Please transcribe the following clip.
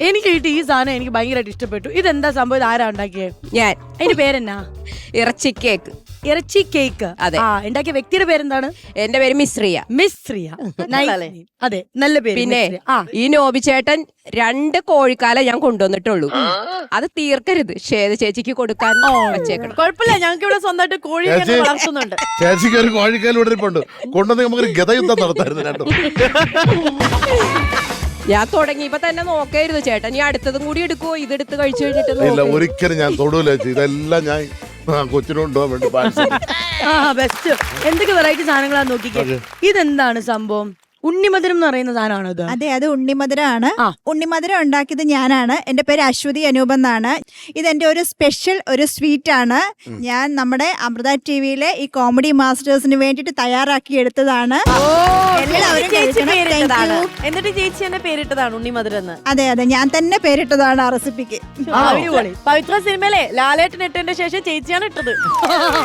എനിക്ക് കിട്ടി ഈ സാധനം എനിക്ക് ഭയങ്കരമായിട്ട് ഇഷ്ടപ്പെട്ടു. ഇതെന്താ സംഭവം? ഇത് ആരാ ഉണ്ടാക്കിയേ? ഞാൻ. അതിന്റെ പേരെന്നാ? ഇറച്ചി കേക്ക്. ഇറച്ചി കേക്ക്. അതെ. ഉണ്ടാക്കിയ വ്യക്തിയുടെ പേരെന്താണ്? എന്റെ പേര് മിശ്രിയ. മിശ്രിയ. അതെ, നല്ല പേര്. പിന്നെ ഈ നോബി ചേട്ടൻ 2 കോഴിക്കാല ഞാൻ കൊണ്ടുവന്നിട്ടുള്ളൂ. അത് തീർക്കരുത്, ശ്വേത ചേച്ചിക്ക് കൊടുക്കാൻ വെച്ചേക്കണം. കുഴപ്പമില്ല, ഞങ്ങൾക്ക് ഇവിടെ സ്വന്തമായിട്ട് കോഴി വളർത്തുന്നുണ്ട്. ചേച്ചിക്ക് ഒരു കോഴിക്കാൽ വിടരിപ്പുണ്ട്, കൊണ്ടുവന്ന് നമുക്കൊരു ഗതയുദ്ധം നടത്തായിരുന്നു രണ്ടും. ഞാൻ തുടങ്ങിയപ്പോ തന്നെ നോക്കായിരുന്നു ചേട്ടൻ ഈ അടുത്തതും കൂടി എടുക്കുവോ, ഇതെടുത്ത് കഴിച്ചു കഴിഞ്ഞിട്ട്. ഇല്ല, ഒരിക്കലും ഞാൻ തൊടൂല ചേച്ചി. ഇതെല്ലാം ഞാൻ കൊച്ചിനുണ്ടോ വേണ്ടി ബെസ്റ്റ്. എന്തൊക്കെ വെറൈറ്റി സാധനങ്ങളാണ് നോക്കിക്കേ. ഇതെന്താണ് സംഭവം? ഉണ്ണിമധുരം എന്ന് പറയുന്ന സാധനമാണോ ഇത്? അതെ, അത് ഉണ്ണിമധുരമാണ്. ഉണ്ണിമധുരം ഉണ്ടാക്കിയത് ഞാനാണ്. എന്റെ പേര് അശ്വതി അനൂപ് എന്നാണ്. ഇതെന്റെ ഒരു സ്പെഷ്യൽ ഒരു സ്വീറ്റ് ആണ്. ഞാൻ നമ്മുടെ അമൃത ടിവിയിലെ ഈ കോമഡി മാസ്റ്റേഴ്സിന് വേണ്ടിട്ട് തയ്യാറാക്കി എടുത്തതാണ്. എല്ലാവരും കഴിക്കണം. എന്നിട്ട് ചേച്ചി എന്നെ പേരിട്ടതാണ് ഉണ്ണിമധുരം എന്ന്. അതെ അതെ, ഞാൻ തന്നെ പേരിട്ടതാണ് ആ റെസിപ്പിക്ക്. പവിത്ര സിനിമയിലെ ലാലേട്ടൻ ഇട്ടതിന്റെ ശേഷം ചേച്ചിയാണ് ഇട്ടത്.